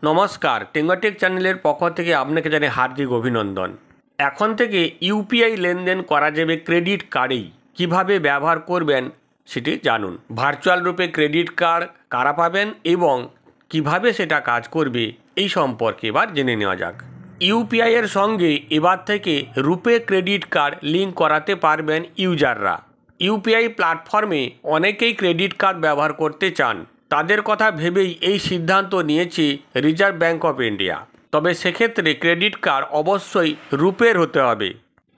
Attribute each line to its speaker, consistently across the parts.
Speaker 1: নমস্কার, টেঙ্গটেক চ্যানেলের পক্ষ থেকে আপনাকে জানাই হার্দিক অভিনন্দন। এখন থেকে ইউপিআই লেনদেন করা যাবে ক্রেডিট কার্ডেই। কিভাবে ব্যবহার করবেন সেটি জানুন। ভার্চুয়াল রূপে ক্রেডিট কার্ড কারা পাবেন এবং কিভাবে সেটা কাজ করবে এই সম্পর্কে এবার জেনে নেওয়া যাক। ইউপিআই এর সঙ্গে এবার থেকে রূপে ক্রেডিট কার্ড লিঙ্ক করাতে পারবেন ইউজাররা। ইউপিআই প্ল্যাটফর্মে অনেকেই ক্রেডিট কার্ড ব্যবহার করতে চান। তাদের কথা ভেবেই এই সিদ্ধান্ত নিয়েছে রিজার্ভ ব্যাঙ্ক অফ ইন্ডিয়া। তবে সেক্ষেত্রে ক্রেডিট কার্ড অবশ্যই রূপের হতে হবে।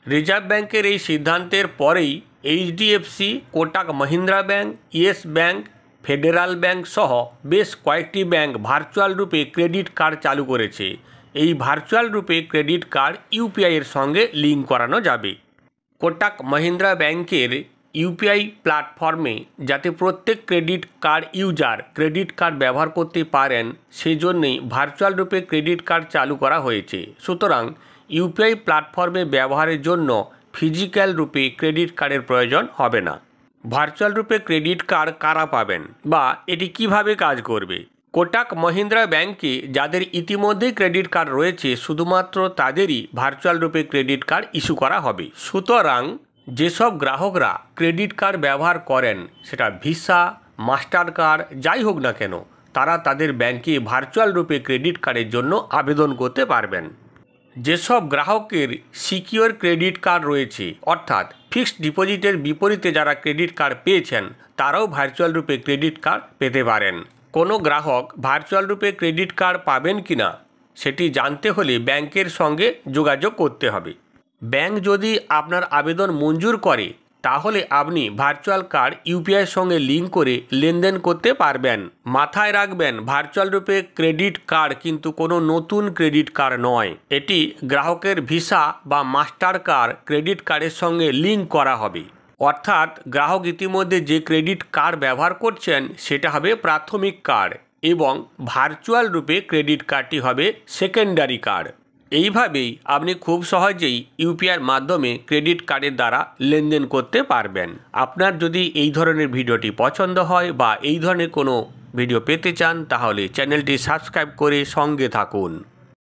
Speaker 1: রিজার্ভ ব্যাঙ্কের এই সিদ্ধান্তের পরেই HDFC, Kotak Mahindra bank, yes bank, federal bank সহ বেশ কয়েকটি ব্যাঙ্ক ভার্চুয়াল রূপে ক্রেডিট কার্ড চালু করেছে। এই ভার্চুয়াল রূপে ক্রেডিট কার্ড ইউপিআই এর সঙ্গে লিঙ্ক করানো যাবে। কোটাক মহিন্দ্রা ব্যাঙ্কের ইউপিআই প্ল্যাটফর্মে যাতে প্রত্যেক credit card user credit card ব্যবহার করতে পারেন সেই জন্যেই ভার্চুয়াল রূপে ক্রেডিট কার্ড চালু করা হয়েছে। সুতরাং ইউপিআই প্ল্যাটফর্মে ব্যবহারের জন্য ফিজিক্যাল রূপে ক্রেডিট কার্ডের প্রয়োজন হবে না। ভার্চুয়াল রূপে ক্রেডিট কার্ড কারা পাবেন বা এটি কিভাবে কাজ করবে? কোটাক মহিন্দ্রা ব্যাঙ্কে যাদের ইতিমধ্যেই ক্রেডিট কার্ড রয়েছে শুধুমাত্র তাদেরই ভার্চুয়াল রূপে ক্রেডিট কার্ড ইস্যু করা হবে। সুতরাং যেসব গ্রাহকরা ক্রেডিট কার্ড ব্যবহার করেন, সেটা ভিসা, মাস্টার কার্ড যাই হোক না কেন, তারা তাদের ব্যাংকে ভার্চুয়াল রূপে ক্রেডিট কার্ডের জন্য আবেদন করতে পারবেন। যেসব গ্রাহকের সিকিওর ক্রেডিট কার্ড রয়েছে, অর্থাৎ ফিক্সড ডিপোজিটের বিপরীতে যারা ক্রেডিট কার্ড পেয়েছেন, তারাও ভার্চুয়াল রূপে ক্রেডিট কার্ড পেতে পারেন। কোনো গ্রাহক ভার্চুয়াল রূপে ক্রেডিট কার্ড পাবেন কিনা সেটি জানতে হলে ব্যাংকের সঙ্গে যোগাযোগ করতে হবে। ব্যাংক যদি আপনার আবেদন মঞ্জুর করে তাহলে আপনি ভার্চুয়াল কার্ড ইউপিআইয়ের সঙ্গে লিঙ্ক করে লেনদেন করতে পারবেন। মাথায় রাখবেন, ভার্চুয়াল রূপে ক্রেডিট কার্ড কিন্তু কোনো নতুন ক্রেডিট কার্ড নয়। এটি গ্রাহকের ভিসা বা মাস্টার কার্ড ক্রেডিট কার্ডের সঙ্গে লিঙ্ক করা হবে। অর্থাৎ গ্রাহক ইতিমধ্যে যে ক্রেডিট কার্ড ব্যবহার করছেন সেটা হবে প্রাথমিক কার্ড এবং ভার্চুয়াল রূপে ক্রেডিট কার্ডটি হবে সেকেন্ডারি কার্ড। এইভাবেই আপনি খুব সহজেই ইউপিআইয়ের মাধ্যমে ক্রেডিট কার্ডের দ্বারা লেনদেন করতে পারবেন। আপনার যদি এই ধরনের ভিডিওটি পছন্দ হয় বা এই ধরনের কোনো ভিডিও পেতে চান তাহলে চ্যানেলটি সাবস্ক্রাইব করে সঙ্গে থাকুন।